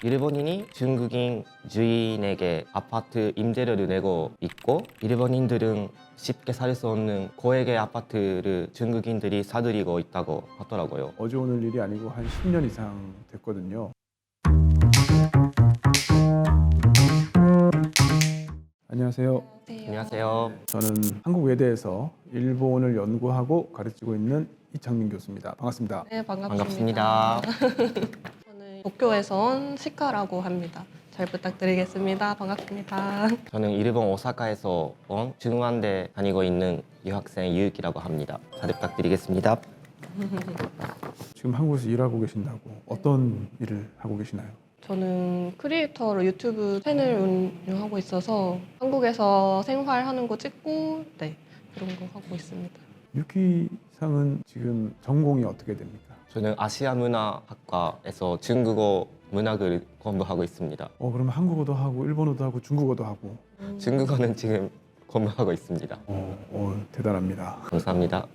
일본인이 중국인 주인에게 아파트 임대료를 내고 있고, 일본인들은 쉽게 살 수 없는 고액의 아파트를 중국인들이 사들이고 있다고 하더라고요. 어제 오늘 일이 아니고 한 10년 이상 됐거든요. 안녕하세요. 안녕하세요. 저는 한국외대에서 일본을 연구하고 가르치고 있는 이창민 교수입니다. 반갑습니다. 네, 반갑습니다. 저는 도쿄에서 온 시카라고 합니다. 잘 부탁드리겠습니다. 반갑습니다. 저는 일본 오사카에서 온 중앙대 다니고 있는 유학생 유익이라고 합니다. 잘 부탁드리겠습니다. 지금 한국에서 일하고 계신다고 어떤 일을 하고 계시나요? 저는 크리에이터로 유튜브 채널 운영하고 있어서 한국에서 생활하는 거 찍고 그런 거 하고 있습니다. 유키상은 지금 전공이 어떻게 됩니까? 저는 아시아 문화학과에서 중국어 문학을 공부하고 있습니다. 그러면 한국어도 하고 일본어도 하고 중국어도 하고 중국어는 지금 공부하고 있습니다. 대단합니다. 감사합니다.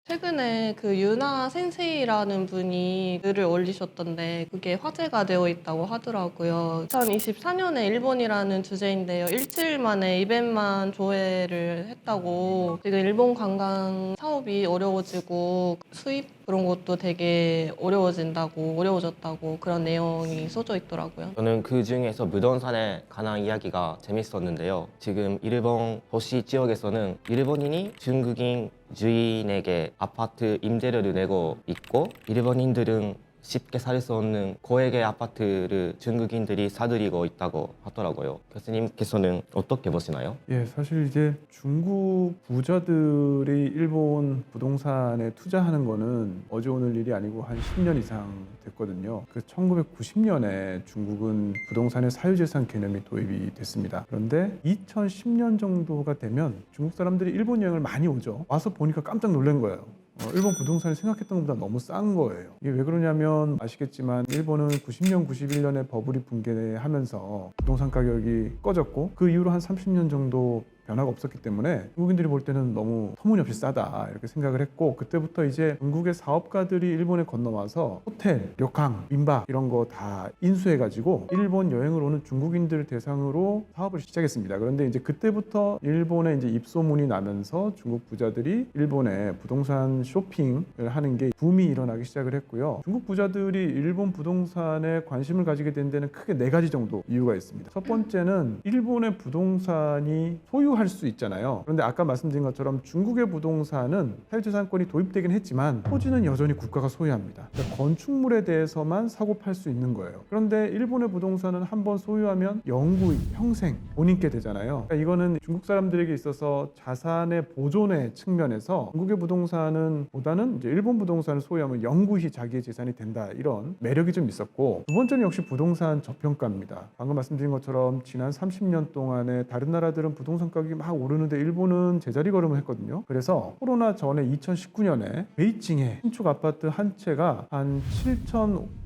최근에 그 유나 센세이라는 분이 글을 올리셨던데 그게 화제가 되어 있다고 하더라고요. 2024년에 일본이라는 주제인데요. 일주일 만에 200만 조회를 했다고. 지금 일본 관광 사업이 어려워지고 수입 그런 것도 되게 어려워졌다고 그런 내용이 써져 있더라고요. 저는 그 중에서 부동산에 관한 이야기가 재밌었는데요. 지금 일본 도시 지역에서는 일본인이 중국인 주인에게 아파트 임대료를 내고 있고, 일본인들은 쉽게 살 수 없는 고액의 아파트를 중국인들이 사들이고 있다고 하더라고요. 교수님께서는 어떻게 보시나요? 예, 사실 이제 중국 부자들이 일본 부동산에 투자하는 거는 어제 오늘 일이 아니고 한 10년 이상 됐거든요. 그 1990년에 중국은 부동산의 사유재산 개념이 도입이 됐습니다. 그런데 2010년 정도가 되면 중국 사람들이 일본 여행을 많이 오죠. 와서 보니까 깜짝 놀란 거예요. 일본 부동산이 생각했던 것보다 너무 싼 거예요. 이게 왜 그러냐면 아시겠지만 일본은 90년, 91년에 버블이 붕괴하면서 부동산 가격이 꺼졌고 그 이후로 한 30년 정도 변화가 없었기 때문에 중국인들이 볼 때는 너무 터무니없이 싸다 이렇게 생각을 했고, 그때부터 이제 중국의 사업가들이 일본에 건너와서 호텔, 료칸, 민박 이런 거 다 인수해가지고 일본 여행을 오는 중국인들 대상으로 사업을 시작했습니다. 그런데 이제 그때부터 일본에 이제 입소문이 나면서 중국 부자들이 일본에 부동산 쇼핑을 하는 게 붐이 일어나기 시작을 했고요. 중국 부자들이 일본 부동산에 관심을 가지게 된 데는 크게 4가지 정도 이유가 있습니다. 첫 번째는 일본의 부동산이 소유할 수 있잖아요. 그런데 아까 말씀드린 것처럼 중국의 부동산은 사유재산권이 도입되긴 했지만 토지는 여전히 국가가 소유합니다. 그러니까 건축물에 대해서만 사고 팔 수 있는 거예요. 그런데 일본의 부동산은 한번 소유하면 영구히 평생 본인께 되잖아요. 그러니까 이거는 중국 사람들에게 있어서 자산의 보존의 측면에서 중국의 부동산은 보다는 이제 일본 부동산을 소유하면 영구히 자기의 재산이 된다, 이런 매력이 좀 있었고, 두 번째는 역시 부동산 저평가입니다. 방금 말씀드린 것처럼 지난 30년 동안에 다른 나라들은 부동산 가격이 막 오르는데 일본은 제자리 걸음을 했거든요. 그래서 코로나 전에 2019년에 베이징에 신축 아파트 한 채가 한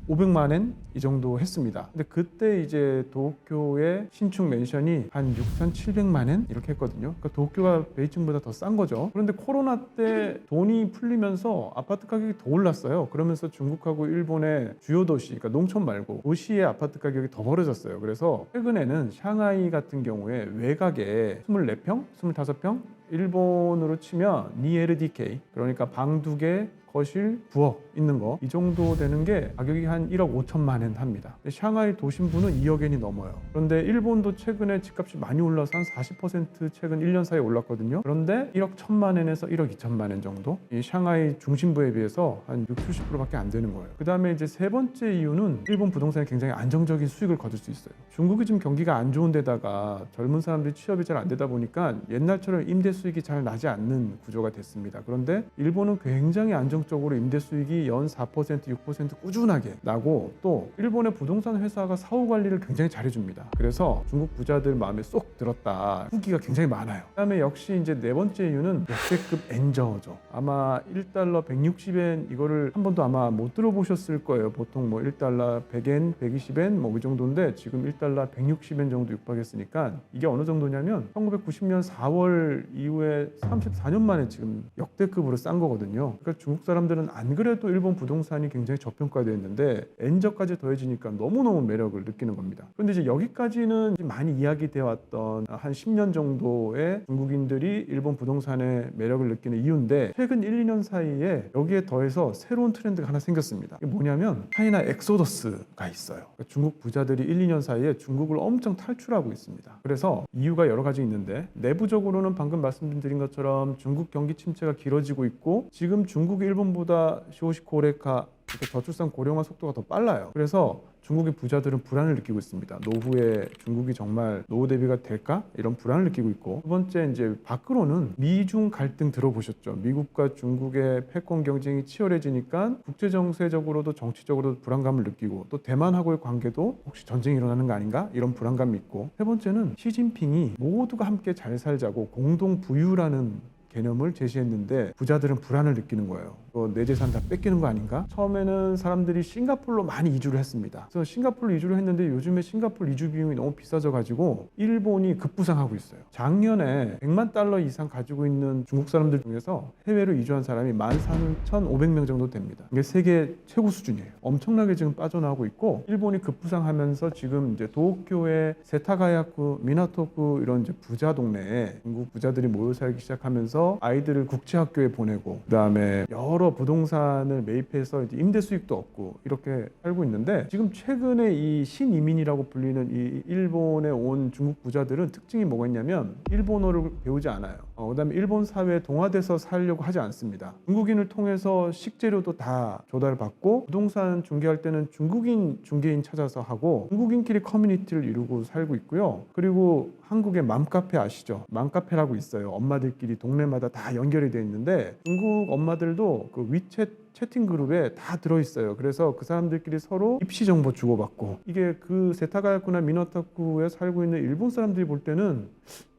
7,500만 엔 이 정도 했습니다. 근데 그때 이제 도쿄의 신축 맨션이 한 6,700만 엔 이렇게 했거든요. 그러니까 도쿄가 베이징보다 더 싼 거죠. 그런데 코로나 때 돈이 풀리면서 아파트 가격이 더 올랐어요. 그러면서 중국하고 일본의 주요 도시, 그러니까 농촌 말고 도시의 아파트 가격이 더 벌어졌어요. 그래서 최근에는 샹하이 같은 경우에 외곽에 24평, 25평, 일본으로 치면 2LDK, 그러니까 방 2개, 거실, 부엌 있는 거, 이 정도 되는 게 가격이 한 1억 5천만 엔 합니다. 근데 샹하이 도심부는 2억 엔이 넘어요. 그런데 일본도 최근에 집값이 많이 올라서 한 40% 최근 1년 사이에 올랐거든요. 그런데 1억 1천만 엔에서 1억 2천만 엔 정도, 이 샹하이 중심부에 비해서 한 60, 70%밖에 안 되는 거예요. 그 다음에 이제 세 번째 이유는 일본 부동산이 굉장히 안정적인 수익을 거둘 수 있어요. 중국이 지금 경기가 안 좋은 데다가 젊은 사람들이 취업이 잘 안 되다 보니까 옛날처럼 임대 수익이 잘 나지 않는 구조가 됐습니다. 그런데 일본은 굉장히 안정적으로 임대 수익이 연 4%, 6% 꾸준하게 나고, 또 일본의 부동산 회사가 사후 관리를 굉장히 잘해줍니다. 그래서 중국 부자들 마음에 쏙 들었다, 후기가 굉장히 많아요. 그 다음에 역시 이제 네 번째 이유는 역대급 엔저죠. 아마 1달러 160엔 이거를 한 번도 아마 못 들어보셨을 거예요. 보통 뭐 1달러 100엔, 120엔 뭐 이 정도인데 지금 1달러 160엔 정도 육박했으니까 이게 어느 정도냐면 1990년 4월 이후에 34년 만에 지금 역대급으로 싼 거거든요. 그러니까 중국 사람들은 안 그래도 일본 부동산이 굉장히 저평가되어 있는데 엔저까지 더해지니까 너무너무 매력을 느끼는 겁니다. 그런데 이제 여기까지는 많이 이야기되어 왔던 한 10년 정도의 중국인들이 일본 부동산의 매력을 느끼는 이유인데 최근 1, 2년 사이에 여기에 더해서 새로운 트렌드가 하나 생겼습니다. 이게 뭐냐면 차이나 엑소더스가 있어요. 그러니까 중국 부자들이 1, 2년 사이에 중국을 엄청 탈출하고 있습니다. 그래서 이유가 여러 가지 있는데 내부적으로는 방금 말씀드린 것처럼 중국 경기 침체가 길어지고 있고 지금 중국이 일본보다 시오시코레카 저출산 고령화 속도가 더 빨라요. 그래서 중국의 부자들은 불안을 느끼고 있습니다. 노후에 중국이 정말 노후 대비가 될까? 이런 불안을 느끼고 있고 두 번째 이제 밖으로는 미중 갈등 들어보셨죠? 미국과 중국의 패권 경쟁이 치열해지니까 국제 정세적으로도 정치적으로도 불안감을 느끼고 또 대만하고의 관계도 혹시 전쟁이 일어나는 거 아닌가? 이런 불안감이 있고 세 번째는 시진핑이 모두가 함께 잘 살자고 공동 부유라는 개념을 제시했는데 부자들은 불안을 느끼는 거예요. 내 재산 다 뺏기는 거 아닌가? 처음에는 사람들이 싱가포르로 많이 이주를 했습니다. 그래서 싱가포르로 이주를 했는데 요즘에 싱가포르 이주 비용이 너무 비싸져 가지고 일본이 급부상하고 있어요. 작년에 100만 달러 이상 가지고 있는 중국 사람들 중에서 해외로 이주한 사람이 13,500명 정도 됩니다. 이게 세계 최고 수준이에요. 엄청나게 지금 빠져나오고 있고 일본이 급부상하면서 지금 이제 도쿄의 세타가야쿠, 미나토쿠 이런 이제 부자 동네에 중국 부자들이 모여 살기 시작하면서 아이들을 국제학교에 보내고 그다음에 여러 부동산을 매입해서 이제 임대 수익도 얻고 이렇게 살고 있는데 지금 최근에 이 신이민이라고 불리는 이 일본에 온 중국 부자들은 특징이 뭐가 있냐면 일본어를 배우지 않아요. 그다음에 일본 사회에 동화돼서 살려고 하지 않습니다. 중국인을 통해서 식재료도 다 조달받고 부동산 중개할 때는 중국인 중개인 찾아서 하고 중국인끼리 커뮤니티를 이루고 살고 있고요. 그리고 한국의 맘카페 아시죠? 맘카페라고 있어요. 엄마들끼리 동네마다 다 연결이 되어 있는데 중국 엄마들도 그 위챗 채팅 그룹에 다 들어있어요. 그래서 그 사람들끼리 서로 입시 정보 주고받고 이게 그 세타가야쿠나 미나토쿠에 살고 있는 일본 사람들이 볼 때는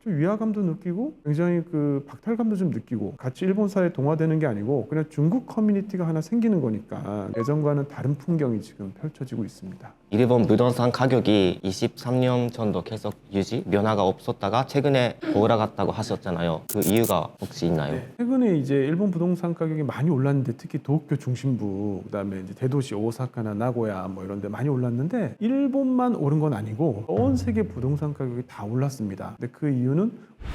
좀 위화감도 느끼고 굉장히 그 박탈감도 좀 느끼고 같이 일본 사회에 동화되는 게 아니고 그냥 중국 커뮤니티가 하나 생기는 거니까 예전과는 다른 풍경이 지금 펼쳐지고 있습니다. 일본 부동산 가격이 23년 전도 계속 유지, 변화가 없었다가 최근에 올라갔다고 하셨잖아요. 그 이유가 혹시 있나요? 최근에 이제 일본 부동산 가격이 많이 올랐는데 특히 도쿄 중심부 그다음에 이제 대도시 오사카나 나고야 뭐 이런 데 많이 올랐는데 일본만 오른 건 아니고 전 세계 부동산 가격이 다 올랐습니다. 근데 그 이유는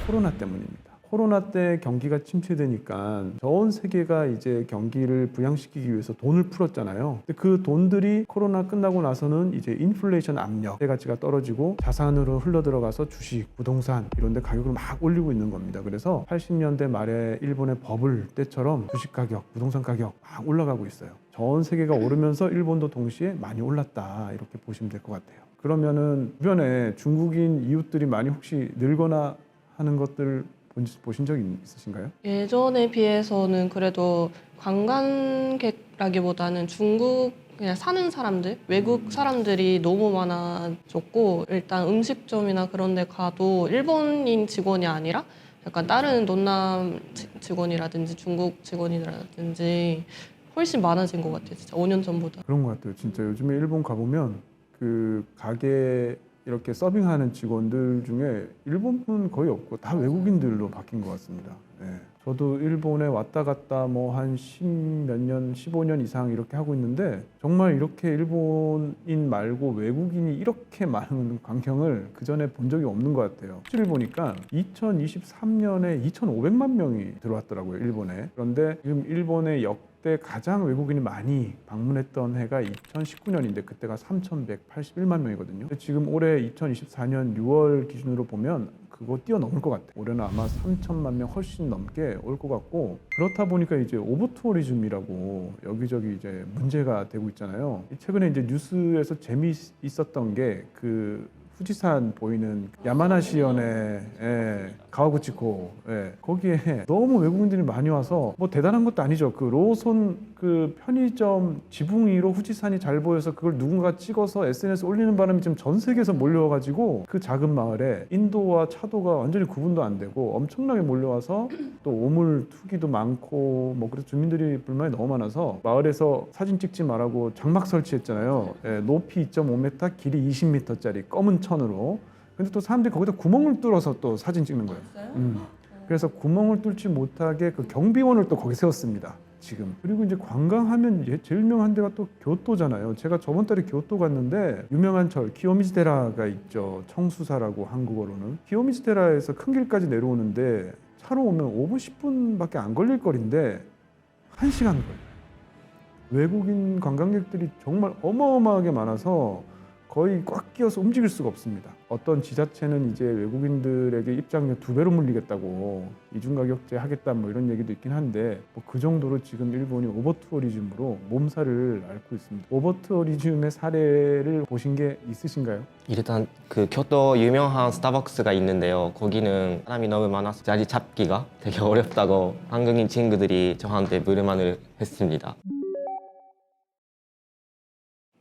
코로나 때문입니다. 코로나 때 경기가 침체되니까 전 세계가 이제 경기를 부양시키기 위해서 돈을 풀었잖아요. 근데 그 돈들이 코로나 끝나고 나서는 이제 인플레이션 압력, 가치가 떨어지고 자산으로 흘러들어가서 주식, 부동산 이런 데 가격을 막 올리고 있는 겁니다. 그래서 80년대 말에 일본의 버블 때처럼 주식 가격, 부동산 가격 막 올라가고 있어요. 전 세계가 오르면서 일본도 동시에 많이 올랐다 이렇게 보시면 될 것 같아요. 그러면은 주변에 중국인 이웃들이 많이 혹시 늘거나 하는 것들 보신 적 있으신가요? 예전에 비해서는 그래도 관광객라기보다는 중국 그냥 사는 사람들, 외국 사람들이 너무 많아졌고 일단 음식점이나 그런 데 가도 일본인 직원이 아니라 약간 다른 논남 직원이라든지 중국 직원이라든지 훨씬 많아진 것 같아요. 진짜 5년 전보다. 그런 것 같아요. 진짜 요즘에 일본 가보면 그 가게 이렇게 서빙하는 직원들 중에 일본분 거의 없고 다 외국인들로 바뀐 것 같습니다. 네. 저도 일본에 왔다 갔다 뭐 한 10몇 년, 15년 이상 이렇게 하고 있는데 정말 이렇게 일본인 말고 외국인이 이렇게 많은 광경을 그 전에 본 적이 없는 것 같아요. 수치를 보니까 2023년에 2,500만 명이 들어왔더라고요, 일본에. 그런데 지금 일본의 그때 가장 외국인이 많이 방문했던 해가 2019년인데 그때가 3,181만 명이거든요. 지금 올해 2024년 6월 기준으로 보면 그거 뛰어넘을 것 같아요. 올해는 아마 3천만 명 훨씬 넘게 올 것 같고 그렇다 보니까 이제 오버투어리즘이라고 여기저기 이제 문제가 되고 있잖아요. 최근에 이제 뉴스에서 재미있었던 게 그 후지산 보이는 야마나시현의 가와구치코 거기에 너무 외국인들이 많이 와서 뭐 대단한 것도 아니죠. 그 로손 그 편의점 지붕 위로 후지산이 잘 보여서 그걸 누군가 찍어서 SNS 올리는 바람에 지금 전 세계에서 몰려와가지고 그 작은 마을에 인도와 차도가 완전히 구분도 안 되고 엄청나게 몰려와서 또 오물 투기도 많고 뭐 그래서 주민들이 불만이 너무 많아서 마을에서 사진 찍지 말라고 장막 설치했잖아요. 높이 2.5m, 길이 20m짜리 검은 천으로. 근데 또 사람들이 거기다 구멍을 뚫어서 또 사진 찍는 거예요. 그래서 구멍을 뚫지 못하게 그 경비원을 또 거기 세웠습니다. 지금. 그리고 이제 관광하면 제일 유명한 데가 또 교토잖아요. 제가 저번 달에 교토 갔는데 유명한 절 키요미즈데라가 있죠. 청수사라고 한국어로는. 키요미즈데라에서 큰 길까지 내려오는데 차로 오면 5분 10분밖에 안 걸릴 거리인데 1시간 걸려요. 외국인 관광객들이 정말 어마어마하게 많아서 거의 꽉 끼어서 움직일 수가 없습니다. 어떤 지자체는 이제 외국인들에게 입장료 2배로 물리겠다고 이중가격제 하겠다 뭐 이런 얘기도 있긴 한데 뭐 그 정도로 지금 일본이 오버투어리즘으로 몸살을 앓고 있습니다. 오버투어리즘의 사례를 보신 게 있으신가요? 일단 그 교토 유명한 스타벅스가 있는데요. 거기는 사람이 너무 많아서 자리 잡기가 되게 어렵다고 한국인 친구들이 저한테 불만을 했습니다.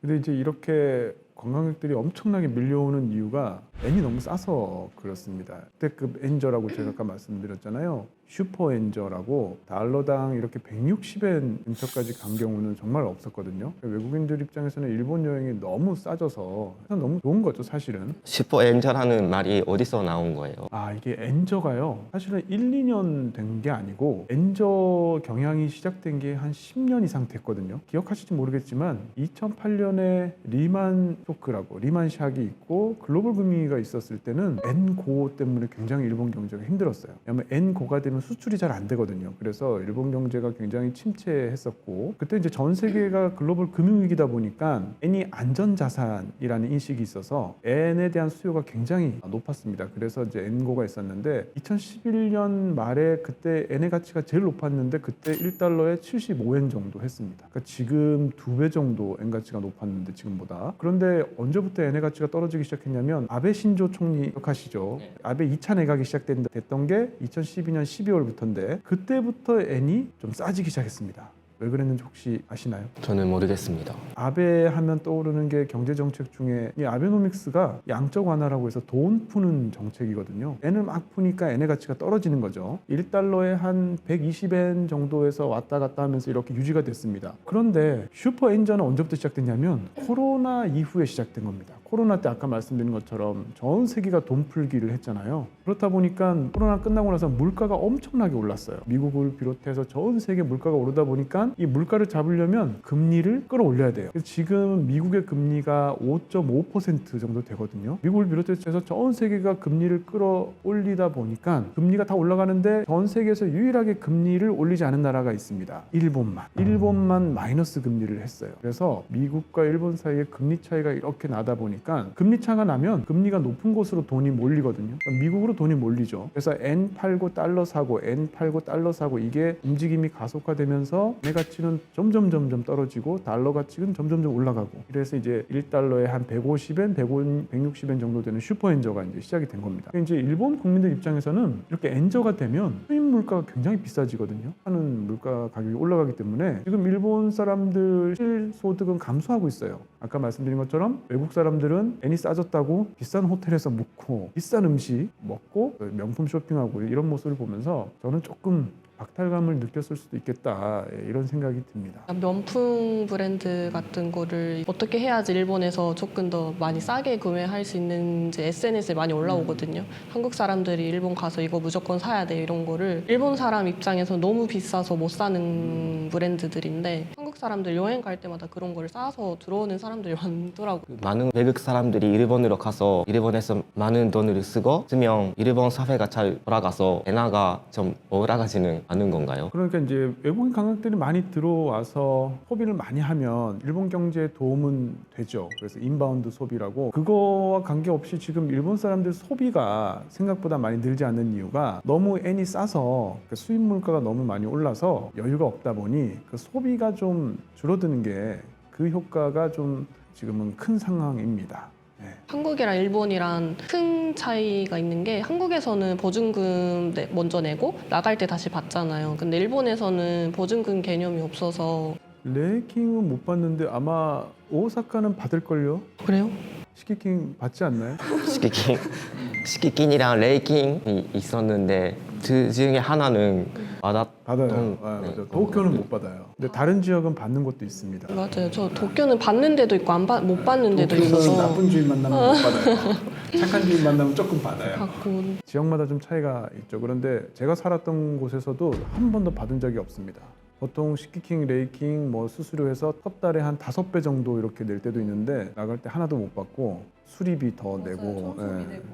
근데 이제 이렇게 관광객들이 엄청나게 밀려오는 이유가 N이 너무 싸서 그렇습니다. 역대급 엔저라고 제가 아까 말씀드렸잖아요. 슈퍼 엔저라고 달러당 이렇게 160엔 근처까지 간 경우는 정말 없었거든요. 외국인들 입장에서는 일본 여행이 너무 싸져서 너무 좋은 거죠, 사실은. 슈퍼 엔저라는 말이 어디서 나온 거예요? 아, 이게 엔저가요. 사실은 1, 2년 된 게 아니고 엔저 경향이 시작된 게 한 10년 이상 됐거든요. 기억하실지 모르겠지만 2008년에 리만 쇼크라고 리만 샥이 있고 글로벌 금융위기가 있었을 때는 엔고 때문에 굉장히 일본 경제가 힘들었어요. 왜냐하면 엔고가 되면 수출이 잘 안 되거든요. 그래서 일본 경제가 굉장히 침체했었고 그때 이제 전 세계가 글로벌 금융위기다 보니까 엔이 안전자산이라는 인식이 있어서 엔에 대한 수요가 굉장히 높았습니다. 그래서 이제 엔고가 있었는데 2011년 말에 그때 엔의 가치가 제일 높았는데 그때 1달러에 75엔 정도 했습니다. 그러니까 지금 2배 정도 엔 가치가 높았는데 지금보다. 그런데 언제부터 엔의 가치가 떨어지기 시작했냐면 아베 신조 총리 기억하시죠? 네. 아베 2차 내각이 시작됐던 게 2012년 12월부터인데 그때부터 엔이 좀 싸지기 시작했습니다. 왜 그랬는지 혹시 아시나요? 저는 모르겠습니다. 아베 하면 떠오르는 게 경제 정책 중에 이 아베노믹스가 양적 완화라고 해서 돈 푸는 정책이거든요. 엔을 막 푸니까 엔의 가치가 떨어지는 거죠. 1달러에 한 120엔 정도에서 왔다 갔다 하면서 이렇게 유지가 됐습니다. 그런데 슈퍼 엔저는 언제부터 시작됐냐면 코로나 이후에 시작된 겁니다. 코로나 때 아까 말씀드린 것처럼 전 세계가 돈 풀기를 했잖아요. 그렇다 보니까 코로나 끝나고 나서 물가가 엄청나게 올랐어요. 미국을 비롯해서 전 세계 물가가 오르다 보니까 이 물가를 잡으려면 금리를 끌어올려야 돼요. 그래서 지금 미국의 금리가 5.5% 정도 되거든요. 미국을 비롯해서 전 세계가 금리를 끌어올리다 보니까 금리가 다 올라가는데 전 세계에서 유일하게 금리를 올리지 않은 나라가 있습니다. 일본만 마이너스 금리를 했어요. 그래서 미국과 일본 사이에 금리 차이가 이렇게 나다 보니까 금리 차가 나면 금리가 높은 곳으로 돈이 몰리거든요. 그러니까 미국으로 돈이 몰리죠. 그래서 엔 팔고 달러 사고 엔 팔고 달러 사고 이게 움직임이 가속화되면서 내 가치는 점점 떨어지고 달러 가치는 점점 올라가고 그래서 이제 1달러에 한 150엔, 160엔 정도 되는 슈퍼 엔저가 이제 시작이 된 겁니다. 이제 일본 국민들 입장에서는 이렇게 엔저가 되면 수입 물가가 굉장히 비싸지거든요. 하는 물가 가격이 올라가기 때문에 지금 일본 사람들 실소득은 감소하고 있어요. 아까 말씀드린 것처럼 외국 사람들은 엔이 싸졌다고 비싼 호텔에서 묵고 비싼 음식 먹고 명품 쇼핑하고 이런 모습을 보면서 저는 조금 박탈감을 느꼈을 수도 있겠다 이런 생각이 듭니다. 명품 브랜드 같은 거를 어떻게 해야지 일본에서 조금 더 많이 싸게 구매할 수 있는지 SNS에 많이 올라오거든요. 한국 사람들이 일본 가서 이거 무조건 사야 돼 이런 거를 일본 사람 입장에서 너무 비싸서 못 사는 브랜드들인데 한국 사람들 여행 갈 때마다 그런 거를 싸서 들어오는 사람들이 많더라고요. 많은 외국 사람들이 일본으로 가서 일본에서 많은 돈을 쓰면 일본 사회가 잘 돌아가서 엔화가 좀 올라가지는 않은 건가요? 그러니까 이제 외국인 관광객들이 많이 들어와서 소비를 많이 하면 일본 경제에 도움은 되죠. 그래서 인바운드 소비라고 그거와 관계없이 지금 일본 사람들 소비가 생각보다 많이 늘지 않는 이유가 너무 엔이 싸서 수입 물가가 너무 많이 올라서 여유가 없다 보니 그 소비가 좀 줄어드는 게 그 효과가 좀 지금은 큰 상황입니다. 한국이랑 일본이랑 큰 차이가 있는 게 한국에서는 보증금 먼저 내고 나갈 때 다시 받잖아요. 근데 일본에서는 보증금 개념이 없어서 레이킹은 못 받는데 아마 오사카는 받을걸요? 그래요? 시키킹 받지 않나요? 시키킨이랑 레이킹이 있었는데 그 중에 하나는 받아요. 네. 맞아요. 도쿄는 못 받아요. 근데 다른 지역은 받는 곳도 있습니다. 맞아요. 저 도쿄는 받는 데도 있고 못 받는 데도 도쿄는 있어서 나쁜 주인 만나면 못 받아요. 착한 주인 만나면 조금 받아요. 받고 지역마다 좀 차이가 있죠. 그런데 제가 살았던 곳에서도 한 번도 받은 적이 없습니다. 보통 식기킹, 레이킹 뭐 수수료해서 첫 달에 한 5배 정도 이렇게 낼 때도 있는데 나갈 때 하나도 못 받고 수리비 더 내고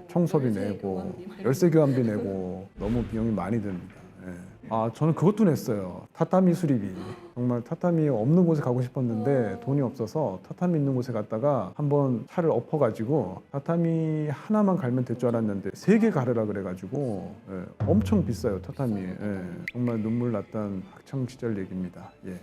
청소비 내고 열쇠 교환비 내고 너무 비용이 많이 듭니다. 예. 아, 저는 그것도 냈어요. 타타미 수리비. 정말 타타미 없는 곳에 가고 싶었는데 돈이 없어서 타타미 있는 곳에 갔다가 한번 차를 엎어가지고 타타미 하나만 갈면 될 줄 알았는데 3개 가르라 그래가지고 예, 엄청 비싸요 타타미. 예, 정말 눈물 났던 학창 시절 얘기입니다. 예.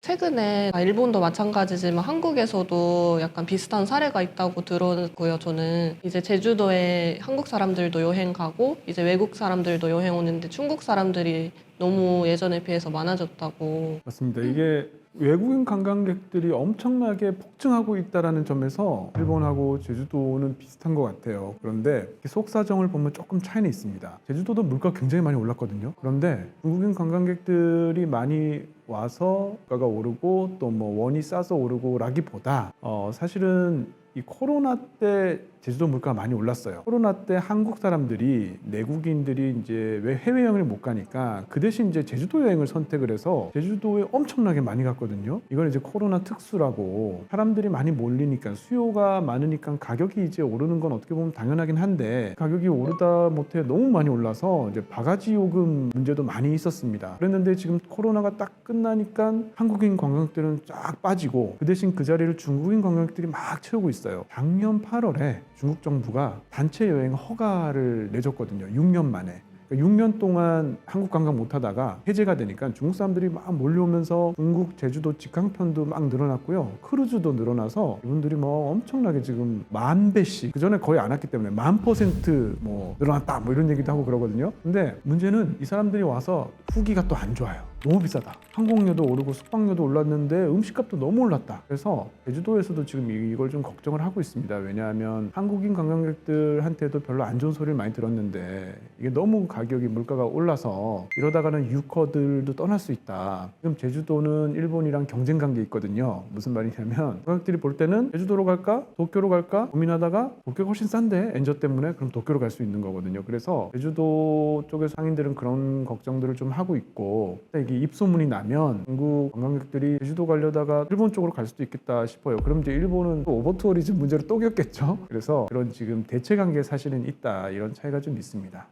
최근에 일본도 마찬가지지만 한국에서도 약간 비슷한 사례가 있다고 들었고요. 저는 이제 제주도에 한국 사람들도 여행 가고 이제 외국 사람들도 여행 오는데 중국 사람들이 너무 예전에 비해서 많아졌다고. 맞습니다. 이게 외국인 관광객들이 엄청나게 폭증하고 있다는 점에서 일본하고 제주도는 비슷한 것 같아요. 그런데 속사정을 보면 조금 차이는 있습니다. 제주도도 물가가 굉장히 많이 올랐거든요. 그런데 중국인 관광객들이 많이 와서 물가가 오르고 또 뭐 원이 싸서 오르고 라기보다 사실은 이 코로나 때 제주도 물가가 많이 올랐어요. 코로나 때 한국 사람들이 내국인들이 이제 왜 해외여행을 못 가니까 그 대신 이제 제주도 여행을 선택을 해서 제주도에 엄청나게 많이 갔거든요. 이건 이제 코로나 특수라고 사람들이 많이 몰리니까 수요가 많으니까 가격이 이제 오르는 건 어떻게 보면 당연하긴 한데 가격이 오르다 못해 너무 많이 올라서 이제 바가지 요금 문제도 많이 있었습니다. 그랬는데 지금 코로나가 딱 끝나니까 한국인 관광객들은 쫙 빠지고 그 대신 그 자리를 중국인 관광객들이 막 채우고 있어요. 작년 8월에 중국 정부가 단체 여행 허가를 내줬거든요. 6년 만에. 6년 동안 한국 관광 못 하다가 해제가 되니까 중국 사람들이 막 몰려오면서 중국 제주도 직항편도 막 늘어났고요. 크루즈도 늘어나서 이분들이 뭐 엄청나게 지금 10,000배씩 그전에 거의 안 왔기 때문에 1000% 뭐 늘어났다 뭐 이런 얘기도 하고 그러거든요. 근데 문제는 이 사람들이 와서 후기가 또 안 좋아요. 너무 비싸다. 항공료도 오르고 숙박료도 올랐는데 음식값도 너무 올랐다. 그래서 제주도에서도 지금 이걸 좀 걱정을 하고 있습니다. 왜냐하면 한국인 관광객들한테도 별로 안 좋은 소리를 많이 들었는데 이게 너무 가격이 물가가 올라서 이러다가는 유커들도 떠날 수 있다. 지금 제주도는 일본이랑 경쟁 관계에 있거든요. 무슨 말이냐면 관광객들이 볼 때는 제주도로 갈까? 도쿄로 갈까? 고민하다가 도쿄가 훨씬 싼데 엔저 때문에 그럼 도쿄로 갈 수 있는 거거든요. 그래서 제주도 쪽의 상인들은 그런 걱정들을 좀 하고 있고 이게 입소문이 나면 중국 관광객들이 제주도 가려다가 일본 쪽으로 갈 수도 있겠다 싶어요. 그럼 이제 일본은 또 오버투어리즘 문제로 또 겪겠죠. 그래서 그런 지금 대체 관계 사실은 있다. 이런 차이가 좀 있습니다.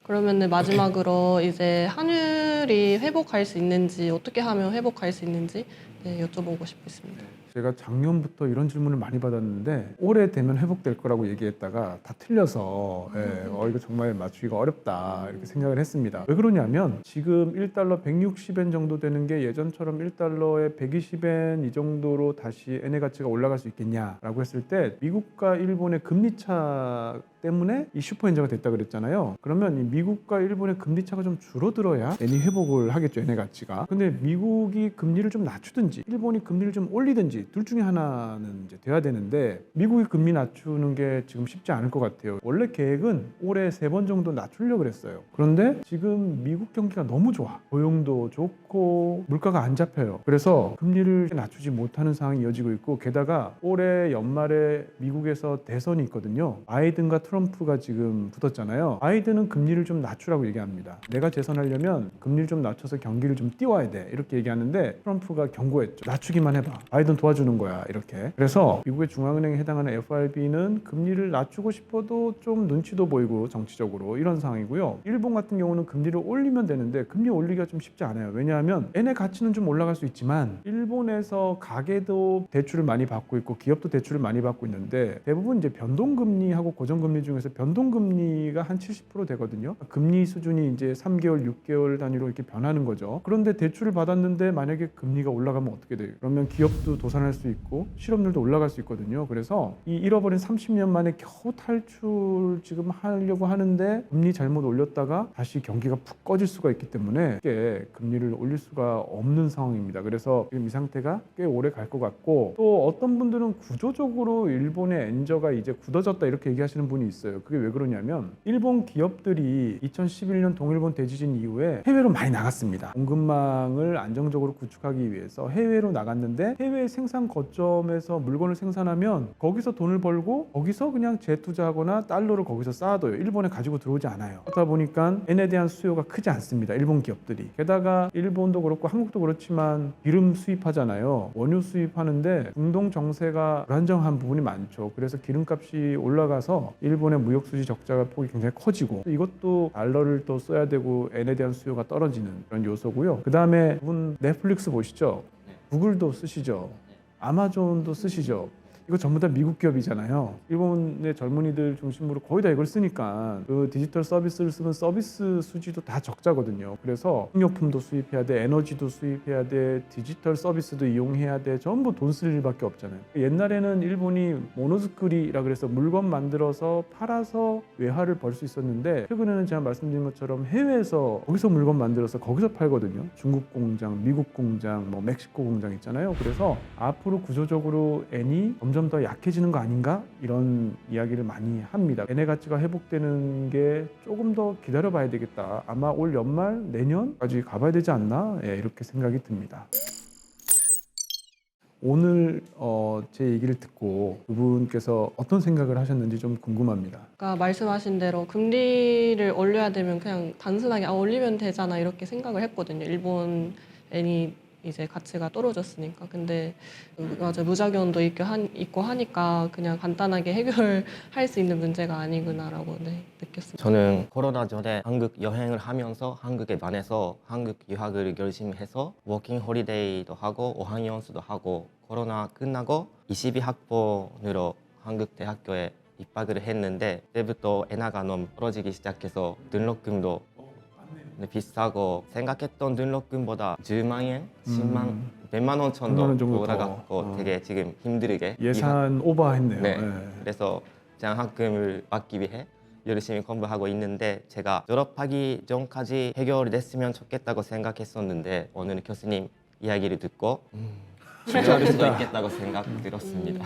그러면은 마지막으로 이제 환율이 회복할 수 있는지 어떻게 하면 회복할 수 있는지 여쭤보고 싶습니다. 제가 작년부터 이런 질문을 많이 받았는데 올해 되면 회복될 거라고 얘기했다가 다 틀려서 이거 정말 맞추기가 어렵다 이렇게 생각을 했습니다. 왜 그러냐면 지금 1달러 160엔 정도 되는 게 예전처럼 1달러에 120엔 이 정도로 다시 엔의 가치가 올라갈 수 있겠냐라고 했을 때 미국과 일본의 금리차 때문에 이 슈퍼엔저가 됐다 그랬잖아요. 그러면 이 미국과 일본의 금리 차가 좀 줄어들어야 엔이 회복을 하겠죠, 엔의 가치가. 근데 미국이 금리를 좀 낮추든지 일본이 금리를 좀 올리든지 둘 중에 하나는 이제 돼야 되는데 미국이 금리 낮추는 게 지금 쉽지 않을 것 같아요. 원래 계획은 올해 3번 정도 낮추려고 그랬어요. 그런데 지금 미국 경기가 너무 좋아. 고용도 좋고 물가가 안 잡혀요. 그래서 금리를 낮추지 못하는 상황이 이어지고 있고 게다가 올해 연말에 미국에서 대선이 있거든요. 바이든과 트럼프가 지금 붙었잖아요. 바이든은 금리를 좀 낮추라고 얘기합니다. 내가 재선하려면 금리를 좀 낮춰서 경기를 좀 띄워야 돼. 이렇게 얘기하는데 트럼프가 경고했죠. 낮추기만 해봐. 바이든 도와주는 거야. 이렇게. 그래서 미국의 중앙은행에 해당하는 FRB는 금리를 낮추고 싶어도 좀 눈치도 보이고 정치적으로 이런 상황이고요. 일본 같은 경우는 금리를 올리면 되는데 금리 올리기가 좀 쉽지 않아요. 왜냐하면 엔의 가치는 좀 올라갈 수 있지만 일본에서 가게도 대출을 많이 받고 있고 기업도 대출을 많이 받고 있는데 대부분 이제 변동금리하고 고정금리 중에서 변동금리가 한 70% 되거든요. 금리 수준이 이제 3개월, 6개월 단위로 이렇게 변하는 거죠. 그런데 대출을 받았는데 만약에 금리가 올라가면 어떻게 돼요? 그러면 기업도 도산할 수 있고 실업률도 올라갈 수 있거든요. 그래서 이 잃어버린 30년 만에 겨우 탈출 지금 하려고 하는데 금리 잘못 올렸다가 다시 경기가 푹 꺼질 수가 있기 때문에 쉽게 금리를 올릴 수가 없는 상황입니다. 그래서 지금 이 상태가 꽤 오래 갈 것 같고 또 어떤 분들은 구조적으로 일본의 엔저가 이제 굳어졌다 이렇게 얘기하시는 분이 부분이 있어요. 그게 왜 그러냐면 일본 기업들이 2011년 동일본 대지진 이후에 해외로 많이 나갔습니다. 공급망을 안정적으로 구축하기 위해서 해외로 나갔는데 해외 생산 거점에서 물건을 생산하면 거기서 돈을 벌고 거기서 그냥 재투자하거나 달러를 거기서 쌓아둬요. 일본에 가지고 들어오지 않아요. 그러다 보니까 엔에 대한 수요가 크지 않습니다. 일본 기업들이. 게다가 일본도 그렇고 한국도 그렇지만 기름 수입하잖아요. 원유 수입하는데 중동 정세가 불안정한 부분이 많죠. 그래서 기름값이 올라가서 일본의 무역 수지 적자가 폭이 굉장히 커지고 이것도 달러를 또 써야 되고 엔에 대한 수요가 떨어지는 그런 요소고요. 그 다음에 분 넷플릭스 보시죠. 구글도 쓰시죠. 아마존도 쓰시죠. 이거 전부 다 미국 기업이잖아요. 일본의 젊은이들 중심으로 거의 다 이걸 쓰니까 그 디지털 서비스를 쓰면 서비스 수지도 다 적자거든요. 그래서 식료품도 수입해야 돼, 에너지도 수입해야 돼, 디지털 서비스도 이용해야 돼. 전부 돈 쓸 일밖에 없잖아요. 옛날에는 일본이 모노스크리라 그래서 물건 만들어서 팔아서 외화를 벌 수 있었는데 최근에는 제가 말씀드린 것처럼 해외에서 거기서 물건 만들어서 거기서 팔거든요. 중국 공장, 미국 공장, 뭐 멕시코 공장 있잖아요. 그래서 앞으로 구조적으로 엔이 점점 더 약해지는 거 아닌가? 이런 이야기를 많이 합니다. 엔의 가치가 회복되는 게 조금 더 기다려봐야 되겠다. 아마 올 연말, 내년까지 가봐야 되지 않나? 예, 이렇게 생각이 듭니다. 오늘 제 얘기를 듣고 그분께서 어떤 생각을 하셨는지 좀 궁금합니다. 아까 말씀하신 대로 금리를 올려야 되면 그냥 단순하게 올리면 되잖아 이렇게 생각을 했거든요. 일본 엔이 이제 가치가 떨어졌으니까. 근데 맞아 무작용도 있고 하니까 그냥 간단하게 해결할 수 있는 문제가 아니구나라고 느꼈습니다. 저는 코로나 전에 한국 여행을 하면서 한국에 반해서 한국 유학을 열심히 해서 워킹 홀리데이도 하고 어학연수도 하고 코로나 끝나고 22학번으로 한국 대학교에 입학을 했는데 그때부터 엔화가 너무 떨어지기 시작해서 등록금도 비싸고 생각했던 등록금보다 10만 엔, 10만, 100만 원 100만 원 정도 올라갔고 더. 되게 지금 힘들게 예산 오버했네요. 네. 예. 그래서 장학금을 받기 위해 열심히 공부하고 있는데 제가 졸업하기 전까지 해결이 됐으면 좋겠다고 생각했었는데 오늘 교수님 이야기를 듣고 해결할 수도 있겠다고 생각 들었습니다.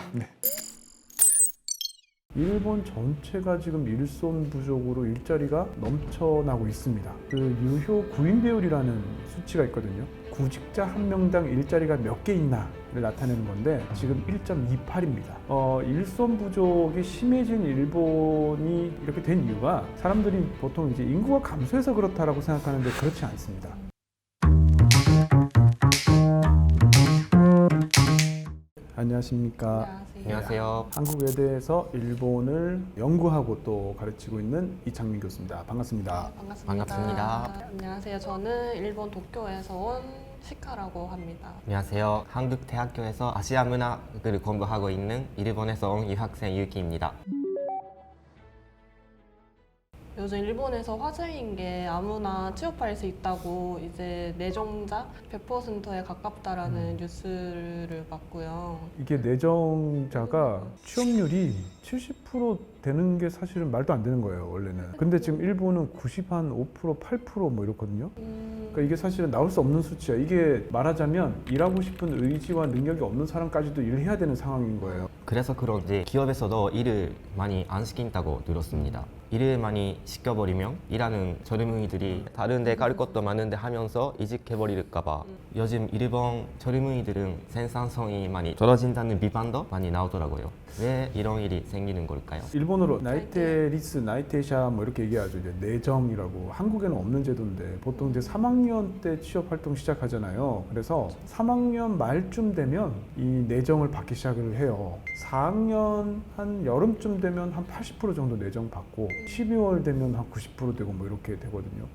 일본 전체가 지금 일손 부족으로 일자리가 넘쳐나고 있습니다. 그 유효 구인 배율이라는 수치가 있거든요. 구직자 한 명당 일자리가 몇 개 있나를 나타내는 건데 지금 1.28입니다. 일손 부족이 심해진 일본이 이렇게 된 이유가 사람들이 보통 이제 인구가 감소해서 그렇다라고 생각하는데 그렇지 않습니다. 안녕하십니까. 안녕하세요. 한국외대에서 일본을 연구하고 또 가르치고 있는 이창민 교수입니다. 반갑습니다. 반갑습니다. 안녕하세요. 저는 일본 도쿄에서 온 시카라고 합니다. 안녕하세요. 한국대학교에서 아시아 문학을 공부하고 있는 일본에서 온 유학생 유키입니다. 요즘 일본에서 화제인 게 아무나 취업할 수 있다고 이제 내정자 100%에 가깝다라는 뉴스를 봤고요. 이게 내정자가 취업률이 70% 되는 게 사실은 말도 안 되는 거예요, 원래는. 근데 지금 일본은 95%, 8%뭐 이렇거든요. 그러니까 이게 사실은 나올 수 없는 수치야. 이게 말하자면 일하고 싶은 의지와 능력이 없는 사람까지도 일을 해야 되는 상황인 거예요. 그래서 그런지 기업에서도 일을 많이 안 시킨다고 들었습니다. 일을 많이 시켜버리면 일하는 젊은이들이 다른 데 갈 것도 많은데 하면서 이직해버릴까 봐 요즘 일본 젊은이들은 생산성이 많이 떨어진다는 비판도 많이 나오더라고요. 왜 이런 일이 생기는 걸까요? 일본어로 나이테리스, 나이테샤 뭐 이렇게 얘기하죠. 이제 내정이라고. 한국에는 없는 제도인데 보통 이제 3학년 때 취업 활동 시작하잖아요. 그래서 3학년 말쯤 되면 이 내정을 받기 시작을 해요. 4학년 한 여름쯤 되면 한 80% 정도 내정 받고 12월 되면 한 90% 되고 뭐 이렇게 되거든요.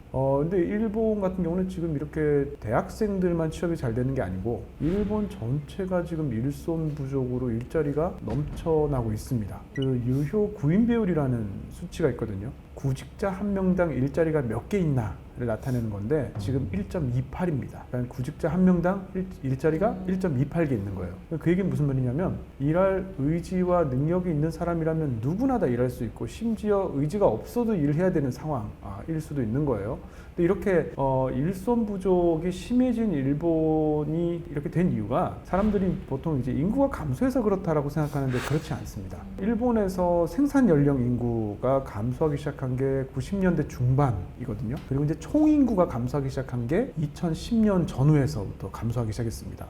근데 일본 같은 경우는 지금 이렇게 대학생들만 취업이 잘 되는 게 아니고 일본 전체가 지금 일손 부족으로 일자리가 넘쳐나고 있습니다. 그 유효 구인 배율이라는 수치가 있거든요. 구직자 한 명당 일자리가 몇 개 있나를 나타내는 건데 지금 1.28입니다. 그러니까 구직자 한 명당 일자리가 1.28개 있는 거예요. 그 얘기는 무슨 말이냐면 일할 의지와 능력이 있는 사람이라면 누구나 다 일할 수 있고 심지어 의지가 없어도 일을 해야 되는 상황일 수도 있는 거예요. 근데 이렇게 일손 부족이 심해진 일본이 이렇게 된 이유가 사람들이 보통 이제 인구가 감소해서 그렇다라고 생각하는데 그렇지 않습니다. 일본에서 생산 연령 인구가 감소하기 시작한 게 90년대 중반이거든요. 그리고 이제 총 인구가 감소하기 시작한 게 2010년 전후에서부터 감소하기 시작했습니다.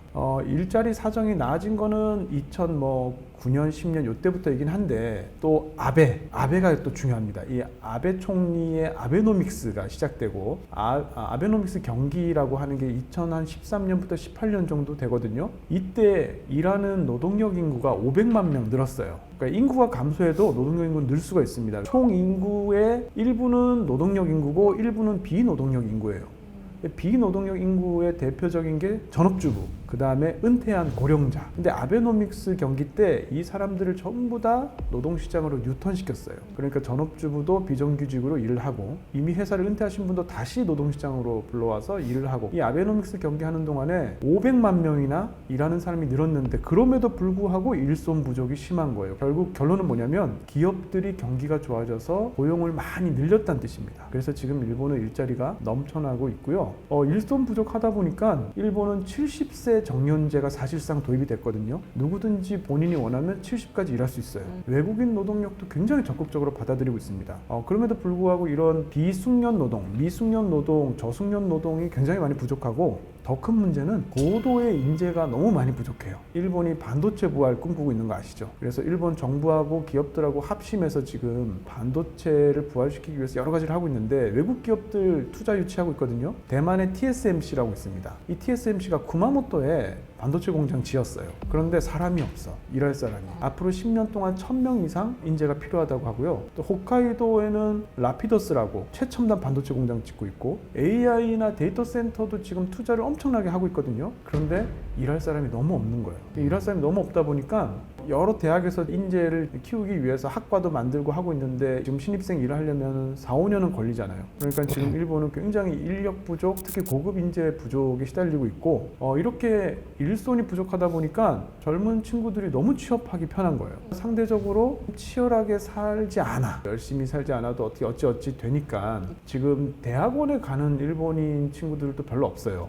일자리 사정이 나아진 거는 2009년, 10년 이때부터이긴 한데 또 아베가 또 중요합니다. 이 아베 총리의 아베노믹스가 시작되고 아베노믹스 경기라고 하는 게 2013년부터 18년 정도 되거든요. 이때 일하는 노동력 인구가 500만 명 늘었어요. 그러니까 인구가 감소해도 노동력 인구는 늘 수가 있습니다. 총 인구의 일부는 노동력 인구고 일부는 비노동력 인구예요. 비노동력 인구의 대표적인 게 전업주부, 그 다음에 은퇴한 고령자. 근데 아베노믹스 경기 때 이 사람들을 전부 다 노동시장으로 유턴시켰어요. 그러니까 전업주부도 비정규직으로 일을 하고 이미 회사를 은퇴하신 분도 다시 노동시장으로 불러와서 일을 하고 이 아베노믹스 경기하는 동안에 500만 명이나 일하는 사람이 늘었는데 그럼에도 불구하고 일손 부족이 심한 거예요. 결국 결론은 뭐냐면 기업들이 경기가 좋아져서 고용을 많이 늘렸다는 뜻입니다. 그래서 지금 일본은 일자리가 넘쳐나고 있고요. 일손 부족하다 보니까 일본은 70세 정년제가 사실상 도입이 됐거든요. 누구든지 본인이 원하면 70까지 일할 수 있어요. 외국인 노동력도 굉장히 적극적으로 받아들이고 있습니다. 그럼에도 불구하고 이런 비숙련 노동, 미숙련 노동, 저숙련 노동이 굉장히 많이 부족하고 더 큰 문제는 고도의 인재가 너무 많이 부족해요. 일본이 반도체 부활 꿈꾸고 있는 거 아시죠? 그래서 일본 정부하고 기업들하고 합심해서 지금 반도체를 부활시키기 위해서 여러 가지를 하고 있는데 외국 기업들 투자 유치하고 있거든요. 대만의 TSMC라고 있습니다. 이 TSMC가 구마모토에 반도체 공장 지었어요. 그런데 사람이 없어. 일할 사람이. 앞으로 10년 동안 1000명 이상 인재가 필요하다고 하고요. 또 홋카이도에는 라피더스라고 최첨단 반도체 공장 짓고 있고 AI나 데이터 센터도 지금 투자를 엄청나게 하고 있거든요. 그런데 일할 사람이 너무 없는 거예요. 일할 사람이 너무 없다 보니까 여러 대학에서 인재를 키우기 위해서 학과도 만들고 하고 있는데 지금 신입생 일을 하려면 4, 5년은 걸리잖아요. 그러니까 지금 일본은 굉장히 인력 부족, 특히 고급 인재 부족에 시달리고 있고 이렇게 일손이 부족하다 보니까 젊은 친구들이 너무 취업하기 편한 거예요. 상대적으로 치열하게 살지 않아. 열심히 살지 않아도 어찌 되니까 지금 대학원에 가는 일본인 친구들도 별로 없어요.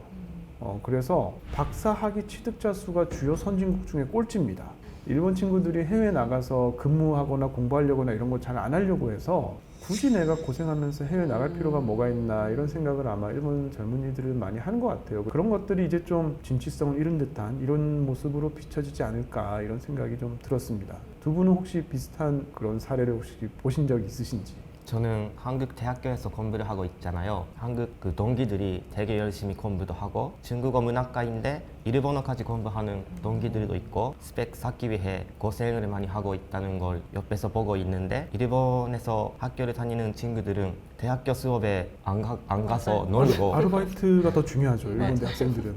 그래서 박사학위 취득자 수가 주요 선진국 중에 꼴찌입니다. 일본 친구들이 해외 나가서 근무하거나 공부하려거나 이런 거 잘 안 하려고 해서 굳이 내가 고생하면서 해외 나갈 필요가 뭐가 있나 이런 생각을 아마 일본 젊은이들은 많이 하는 것 같아요. 그런 것들이 이제 좀 진취성을 잃은 듯한 이런 모습으로 비춰지지 않을까 이런 생각이 좀 들었습니다. 두 분은 혹시 비슷한 그런 사례를 혹시 보신 적 있으신지? 저는 한국 대학교에서 공부를 하고 있잖아요. 한국 동기들이 되게 열심히 공부도 하고 중국어 문학과인데 일본어까지 공부하는 동기들도 있고 스펙 쌓기 위해 고생을 많이 하고 있다는 걸 옆에서 보고 있는데 일본에서 학교를 다니는 친구들은 대학교 수업에 안 가서 놀고 아르바이트가 더 중요하죠. 일본 대학생들은.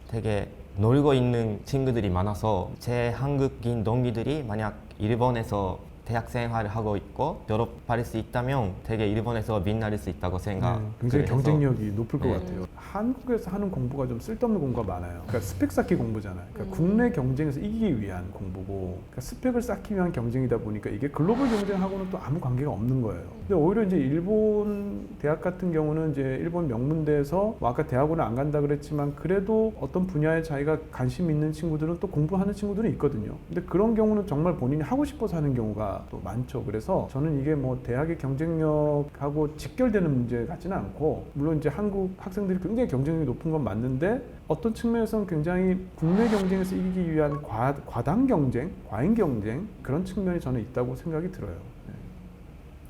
되게 놀고 있는 친구들이 많아서 제 한국인 동기들이 만약 일본에서 대학 생활을 하고 있고 졸업할 수 있다면 되게 일본에서 빛날 수 있다고 굉장히 해서 경쟁력이 높을 것 네. 같아요. 한국에서 하는 공부가 좀 쓸데없는 공부가 많아요. 그러니까 스펙 쌓기 공부잖아요. 그러니까 국내 경쟁에서 이기기 위한 공부고 그러니까 스펙을 쌓기 위한 경쟁이다 보니까 이게 글로벌 경쟁하고는 또 아무 관계가 없는 거예요. 근데 오히려 이제 일본 대학 같은 경우는 이제 일본 명문대에서 아까 대학원을 안 간다 그랬지만 그래도 어떤 분야에 자기가 관심 있는 친구들은 또 공부하는 친구들은 있거든요. 근데 그런 경우는 정말 본인이 하고 싶어서 하는 경우가 또 많죠. 그래서 저는 이게 뭐 대학의 경쟁력하고 직결되는 문제 같지는 않고 물론 이제 한국 학생들이 굉장히 경쟁력이 높은 건 맞는데 어떤 측면에서는 굉장히 국내 경쟁에서 이기기 위한 과당 경쟁, 과잉 경쟁 그런 측면이 저는 있다고 생각이 들어요.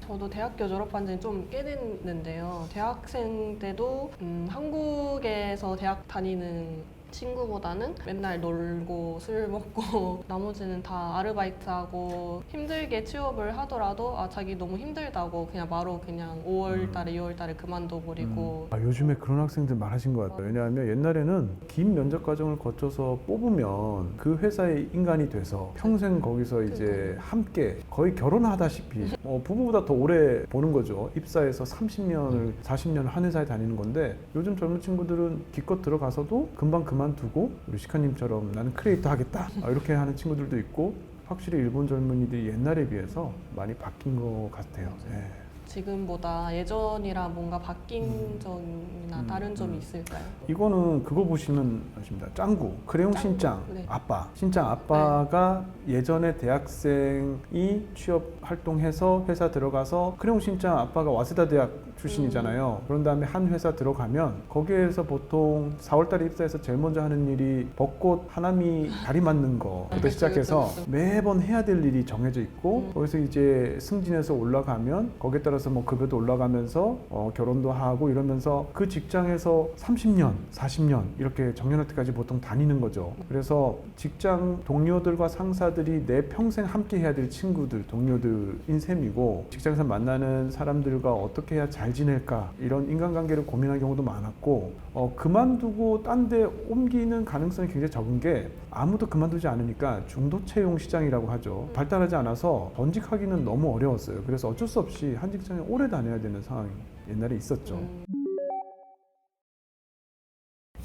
저도 대학교 졸업한 지 좀 꽤 됐는데요. 대학생 때도 한국에서 대학 다니는 친구보다는 맨날 놀고 술 먹고 나머지는 다 아르바이트하고 힘들게 취업을 하더라도 자기 너무 힘들다고 그냥 바로 그냥 5월 달에 6월 달에 그만둬버리고 요즘에 그런 학생들 많으신 것 같아요. 왜냐하면 옛날에는 긴 면접 과정을 거쳐서 뽑으면 그 회사의 인간이 돼서 평생 거기서 이제 함께 거의 결혼하다시피 부부보다 더 오래 보는 거죠. 입사해서 30년을 40년을 한 회사에 다니는 건데 요즘 젊은 친구들은 기껏 들어가서도 금방 그만두고 우리 시카님처럼 나는 크리에이터 하겠다 이렇게 하는 친구들도 있고 확실히 일본 젊은이들이 옛날에 비해서 많이 바뀐 것 같아요. 네. 지금보다 예전이랑 뭔가 바뀐 점이나 다른 점이 있을까요? 이거는 그거 보시면 아십니다. 짱구, 크레용 짱구, 신짱 네. 아빠. 신짱 아빠가 예전에 대학생이 취업 활동해서 회사 들어가서 크레용 신짱 아빠가 와세다 대학 출신이잖아요. 그런 다음에 한 회사 들어가면 거기에서 보통 4월달에 입사해서 제일 먼저 하는 일이 벚꽃 하나미 다리 맞는 거부터 그쵸, 시작해서 그쵸, 그쵸. 매번 해야 될 일이 정해져 있고 거기서 이제 승진해서 올라가면 거기에 따라서 뭐 급여도 올라가면서 결혼도 하고 이러면서 그 직장에서 30년, 40년 이렇게 정년할 때까지 보통 다니는 거죠. 그래서 직장 동료들과 상사들이 내 평생 함께 해야 될 친구들, 동료들인 셈이고 직장에서 만나는 사람들과 어떻게 해야 잘 지낼까 이런 인간관계를 고민한 경우도 많았고 그만두고 딴 데 옮기는 가능성이 굉장히 적은 게 아무도 그만두지 않으니까 중도 채용 시장이라고 하죠. 발달하지 않아서 전직하기는 너무 어려웠어요. 그래서 어쩔 수 없이 한 직장에 오래 다녀야 되는 상황이 옛날에 있었죠.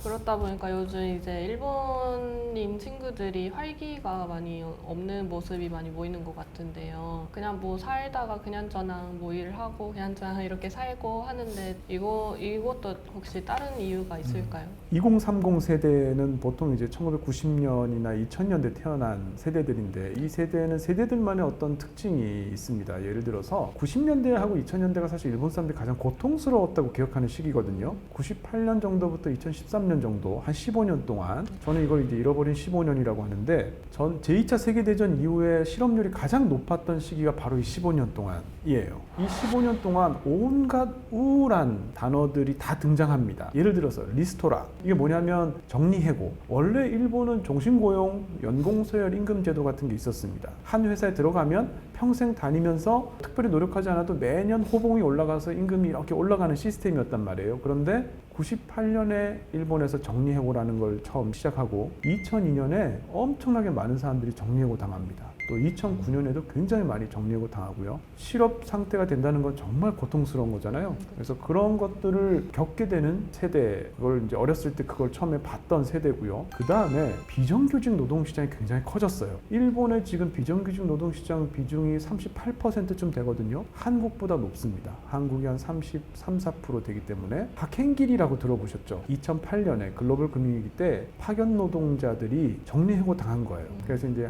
그렇다 보니까 요즘 이제 일본인 친구들이 활기가 많이 없는 모습이 많이 보이는 것 같은데요. 그냥 뭐 살다가 그냥저냥 뭐 일을 하고 그냥저냥 이렇게 살고 하는데 이것도 혹시 다른 이유가 있을까요? 2030 세대는 보통 이제 1990년이나 2000년대 태어난 세대들인데 이 세대는 세대들만의 어떤 특징이 있습니다. 예를 들어서 90년대하고 2000년대가 사실 일본 사람들이 가장 고통스러웠다고 기억하는 시기거든요. 98년 정도부터 2013년 정도 한 15년 동안 저는 이걸 이제 잃어버린 15년이라고 하는데 전 제2차 세계대전 이후에 실업률이 가장 높았던 시기가 바로 이 15년 동안이에요. 이 15년 동안 온갖 우울한 단어들이 다 등장합니다. 예를 들어서 리스토라. 이게 뭐냐면 정리해고. 원래 일본은 종신고용, 연공서열 임금제도 같은 게 있었습니다. 한 회사에 들어가면 평생 다니면서 특별히 노력하지 않아도 매년 호봉이 올라가서 임금이 이렇게 올라가는 시스템이었단 말이에요. 그런데 98년에 일본에서 정리해고라는 걸 처음 시작하고 2002년에 엄청나게 많은 사람들이 정리해고 당합니다. 또 2009년에도 굉장히 많이 정리해고 당하고요. 실업 상태가 된다는 건 정말 고통스러운 거잖아요. 그래서 그런 것들을 겪게 되는 세대, 그걸 이제 어렸을 때 그걸 처음에 봤던 세대고요. 그 다음에 비정규직 노동시장이 굉장히 커졌어요. 일본의 지금 비정규직 노동시장 비중이 38%쯤 되거든요. 한국보다 높습니다. 한국이 한 33, 4% 되기 때문에 박행길이라고 들어보셨죠? 2008년에 글로벌 금융위기 때 파견 노동자들이 정리해고 당한 거예요. 그래서 이제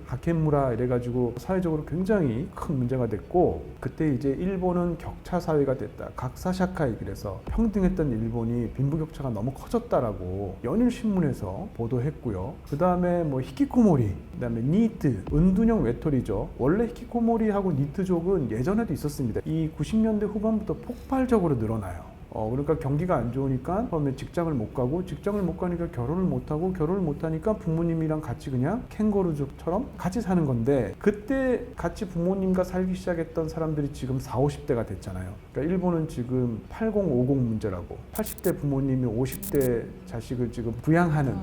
하켄무라 이래가지고 사회적으로 굉장히 큰 문제가 됐고 그때 이제 일본은 격차 사회가 됐다. 각사샤카이 그래서 평등했던 일본이 빈부격차가 너무 커졌다라고 연일 신문에서 보도했고요. 그 다음에 뭐 히키코모리, 그 다음에 니트, 은둔형 외톨이죠. 원래 히키코모리하고 니트족은 예전에도 있었습니다. 이 90년대 후반부터 폭발적으로 늘어나요. 그러니까 경기가 안 좋으니까 처음에 직장을 못 가고 직장을 못 가니까 결혼을 못 하고 결혼을 못 하니까 부모님이랑 같이 그냥 캥거루족처럼 같이 사는 건데 그때 같이 부모님과 살기 시작했던 사람들이 지금 40, 50대가 됐잖아요. 그러니까 일본은 지금 8050 문제라고 80대 부모님이 50대 자식을 지금 부양하는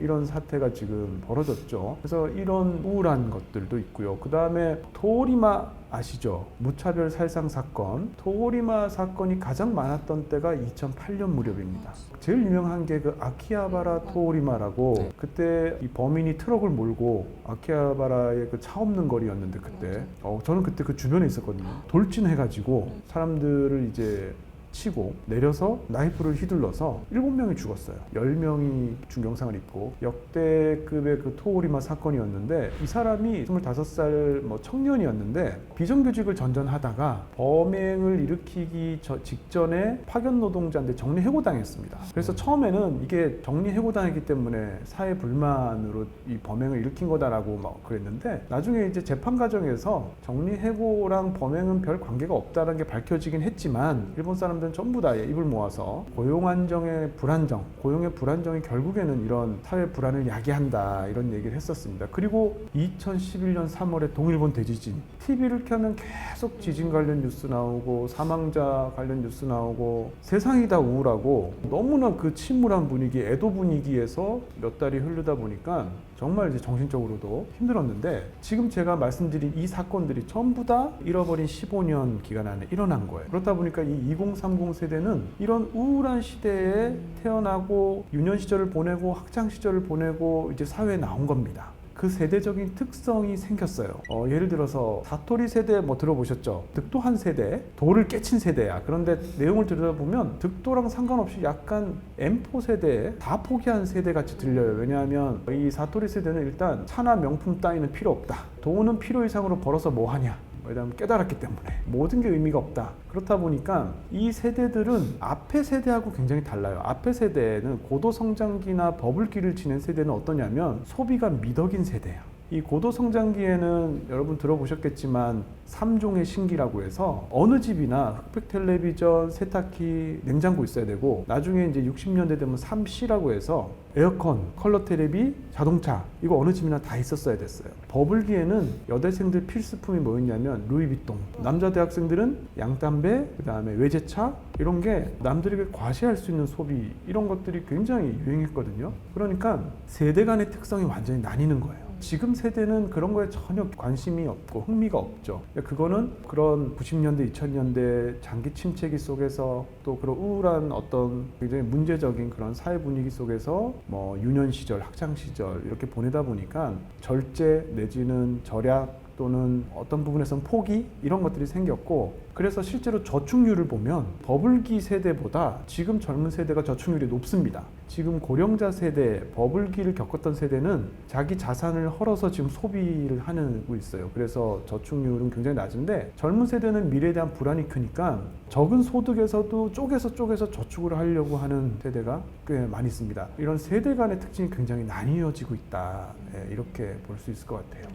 이런 사태가 지금 벌어졌죠. 그래서 이런 우울한 것들도 있고요. 그 다음에 토리마 아시죠? 무차별 살상 사건. 토리마 사건이 가장 많았던 때가 2008년 무렵입니다. 제일 유명한 게 그 아키하바라 토리마라고 그때 이 범인이 트럭을 몰고 아키하바라의 그 차 없는 거리였는데 그때 저는 그때 그 주변에 있었거든요. 돌진해가지고 사람들을 이제 치고 내려서 나이프를 휘둘러서 7명이 죽었어요. 10명이 중경상을 입고 역대급의 그 토오리마 사건이었는데 이 사람이 25살 뭐 청년이었는데 비정규직을 전전하다가 범행을 일으키기 직전에 파견 노동자인데 정리해고당했습니다. 그래서 처음에는 이게 정리해고당했기 때문에 사회 불만으로 이 범행을 일으킨 거다라고 막 그랬는데 나중에 이제 재판 과정에서 정리해고랑 범행은 별 관계가 없다는 게 밝혀지긴 했지만 일본 사람들 전부 다 입을 모아서 고용 안정의 불안정, 고용의 불안정이 결국에는 이런 사회 불안을 야기한다 이런 얘기를 했었습니다. 그리고 2011년 3월에 동일본 대지진 TV를 켜면 계속 지진 관련 뉴스 나오고 사망자 관련 뉴스 나오고 세상이 다 우울하고 너무나 그 침울한 분위기, 애도 분위기에서 몇 달이 흐르다 보니까 정말 이제 정신적으로도 힘들었는데 지금 제가 말씀드린 이 사건들이 전부 다 잃어버린 15년 기간 안에 일어난 거예요. 그렇다 보니까 이 2030 세대는 이런 우울한 시대에 태어나고 유년 시절을 보내고 학창 시절을 보내고 이제 사회에 나온 겁니다. 그 세대적인 특성이 생겼어요. 예를 들어서 사토리 세대 뭐 들어보셨죠? 득도한 세대, 도를 깨친 세대야. 그런데 내용을 들여다보면 득도랑 상관없이 약간 M4 세대에 다 포기한 세대 같이 들려요. 왜냐하면 이 사토리 세대는 일단 차나 명품 따위는 필요 없다. 돈은 필요 이상으로 벌어서 뭐 하냐. 왜냐하면 깨달았기 때문에 모든 게 의미가 없다. 그렇다 보니까 이 세대들은 앞의 세대하고 굉장히 달라요. 앞의 세대는 고도성장기나 버블기를 지낸 세대는 어떠냐면 소비가 미덕인 세대야. 이 고도성장기에는 여러분 들어보셨겠지만 3종의 신기라고 해서 어느 집이나 흑백 텔레비전, 세탁기, 냉장고 있어야 되고, 나중에 이제 60년대 되면 3C라고 해서 에어컨, 컬러 테레비, 자동차, 이거 어느 집이나 다 있었어야 됐어요. 버블기에는 여대생들 필수품이 뭐였냐면 루이비통, 남자 대학생들은 양담배, 그 다음에 외제차, 이런 게 남들에게 과시할 수 있는 소비, 이런 것들이 굉장히 유행했거든요. 그러니까 세대 간의 특성이 완전히 나뉘는 거예요. 지금 세대는 그런 거에 전혀 관심이 없고 흥미가 없죠. 그거는 그런 90년대, 2000년대 장기 침체기 속에서 또 그런 우울한 어떤 굉장히 문제적인 그런 사회 분위기 속에서 뭐 유년 시절, 학창 시절 이렇게 보내다 보니까 절제 내지는 절약 또는 어떤 부분에서는 포기 이런 것들이 생겼고, 그래서 실제로 저축률을 보면 버블기 세대보다 지금 젊은 세대가 저축률이 높습니다. 지금 고령자 세대, 버블기를 겪었던 세대는 자기 자산을 헐어서 지금 소비를 하고 있어요. 그래서 저축률은 굉장히 낮은데, 젊은 세대는 미래에 대한 불안이 크니까 적은 소득에서도 쪼개서 저축을 하려고 하는 세대가 꽤 많이 있습니다. 이런 세대 간의 특징이 굉장히 나뉘어지고 있다, 이렇게 볼 수 있을 것 같아요.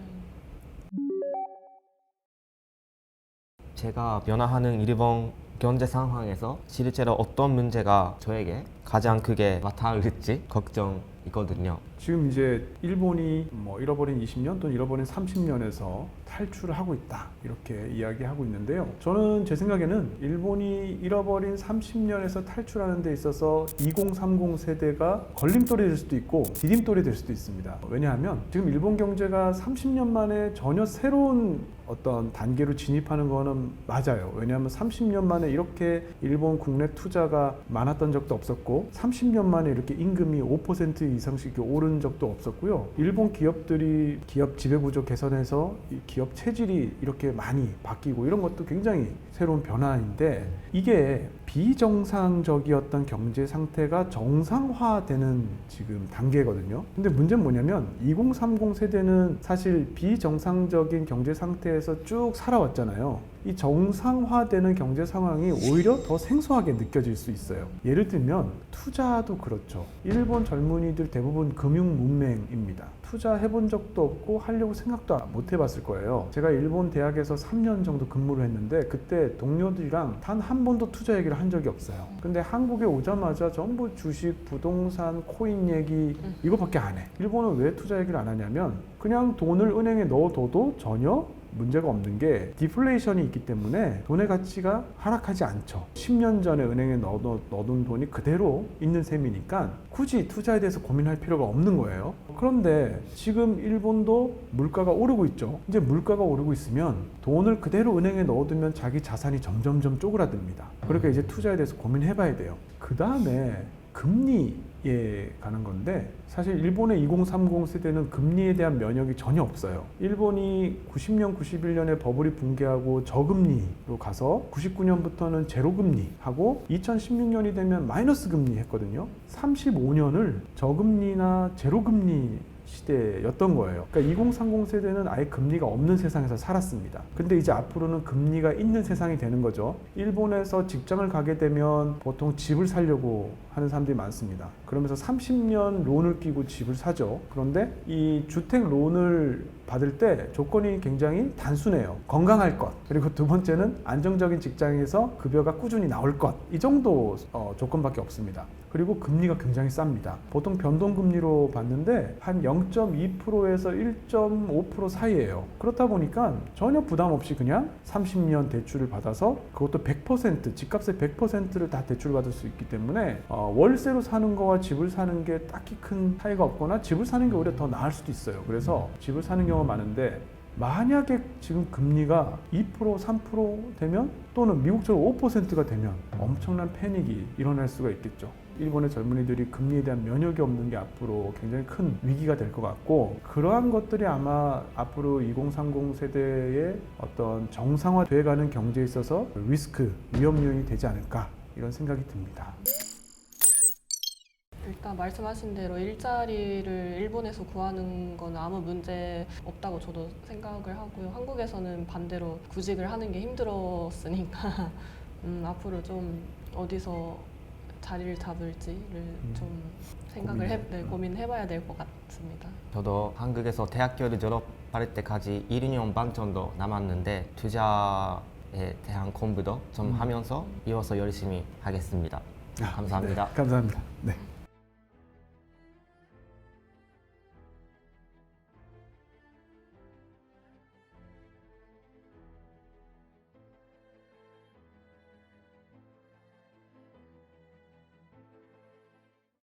제가 변화하는 일본 경제 상황에서 실제로 어떤 문제가 저에게 가장 크게 나타날지 걱정이거든요. 지금 이제 일본이 뭐 잃어버린 20년 또는 잃어버린 30년에서 탈출을 하고 있다, 이렇게 이야기하고 있는데요. 저는 제 생각에는 일본이 잃어버린 30년에서 탈출하는 데 있어서 2030 세대가 걸림돌이 될 수도 있고 디딤돌이 될 수도 있습니다. 왜냐하면 지금 일본 경제가 30년 만에 전혀 새로운 어떤 단계로 진입하는 거는 맞아요. 왜냐하면 30년 만에 이렇게 일본 국내 투자가 많았던 적도 없었고, 30년 만에 이렇게 임금이 5% 이상씩 오른 적도 없었고요. 일본 기업들이 기업 지배구조 개선해서 이 기업 체질이 이렇게 많이 바뀌고, 이런 것도 굉장히 새로운 변화인데, 이게 비정상적이었던 경제 상태가 정상화되는 지금 단계거든요. 근데 문제는 뭐냐면 2030 세대는 사실 비정상적인 경제 상태에서 쭉 살아왔잖아요. 이 정상화되는 경제 상황이 오히려 더 생소하게 느껴질 수 있어요. 예를 들면 투자도 그렇죠. 일본 젊은이들 대부분 금융 문맹입니다. 투자해본 적도 없고 하려고 생각도 못 해봤을 거예요. 제가 일본 대학에서 3년 정도 근무를 했는데, 그때 동료들이랑 단 한 번도 투자 얘기를 한 적이 없어요. 근데 한국에 오자마자 전부 주식, 부동산, 코인 얘기 이거밖에 안 해. 일본은 왜 투자 얘기를 안 하냐면 그냥 돈을 은행에 넣어둬도 전혀 문제가 없는 게 디플레이션이 있기 때문에 돈의 가치가 하락하지 않죠. 10년 전에 은행에 넣어둔 돈이 그대로 있는 셈이니까 굳이 투자에 대해서 고민할 필요가 없는 거예요. 그런데 지금 일본도 물가가 오르고 있죠. 이제 물가가 오르고 있으면 돈을 그대로 은행에 넣어두면 자기 자산이 점점점 쪼그라듭니다. 그러니까 이제 투자에 대해서 고민해봐야 돼요. 그 다음에 금리에 가는 건데, 사실 일본의 2030 세대는 금리에 대한 면역이 전혀 없어요. 일본이 90년, 91년에 버블이 붕괴하고 저금리로 가서 99년부터는 제로금리 하고 2016년이 되면 마이너스 금리 했거든요. 35년을 저금리나 제로금리 시대였던 거예요. 그러니까 2030 세대는 아예 금리가 없는 세상에서 살았습니다. 근데 이제 앞으로는 금리가 있는 세상이 되는 거죠. 일본에서 직장을 가게 되면 보통 집을 사려고 하는 사람들이 많습니다. 그러면서 30년 론을 끼고 집을 사죠. 그런데 이 주택 론을 받을 때 조건이 굉장히 단순해요. 건강할 것, 그리고 두 번째는 안정적인 직장에서 급여가 꾸준히 나올 것, 이 정도 조건밖에 없습니다. 그리고 금리가 굉장히 쌉니다. 보통 변동금리로 봤는데 한 0.2%에서 1.5% 사이예요. 그렇다 보니까 전혀 부담 없이 그냥 30년 대출을 받아서 그것도 100%, 집값의 100%를 다 대출받을 수 있기 때문에 월세로 사는 거와 집을 사는 게 딱히 큰 차이가 없거나 집을 사는 게 오히려 더 나을 수도 있어요. 그래서 집을 사는 경우가 많은데, 만약에 지금 금리가 2%, 3% 되면, 또는 미국처럼 5%가 되면 엄청난 패닉이 일어날 수가 있겠죠. 일본의 젊은이들이 금리에 대한 면역이 없는 게 앞으로 굉장히 큰 위기가 될 것 같고, 그러한 것들이 아마 앞으로 2030 세대의 어떤 정상화돼가는 경제에 있어서 리스크, 위험 요인이 되지 않을까 이런 생각이 듭니다. 일단 말씀하신 대로 일자리를 일본에서 구하는 건 아무 문제 없다고 저도 생각을 하고요. 한국에서는 반대로 구직을 하는 게 힘들었으니까 앞으로 좀 어디서 자리를 잡을지를 좀 고민해봐야 될 것 같습니다. 저도 한국에서 대학교를 졸업할 때까지 1년 반 정도 남았는데 투자에 대한 공부도 좀 하면서 이어서 열심히 하겠습니다. 감사합니다. 네, 감사합니다. 네.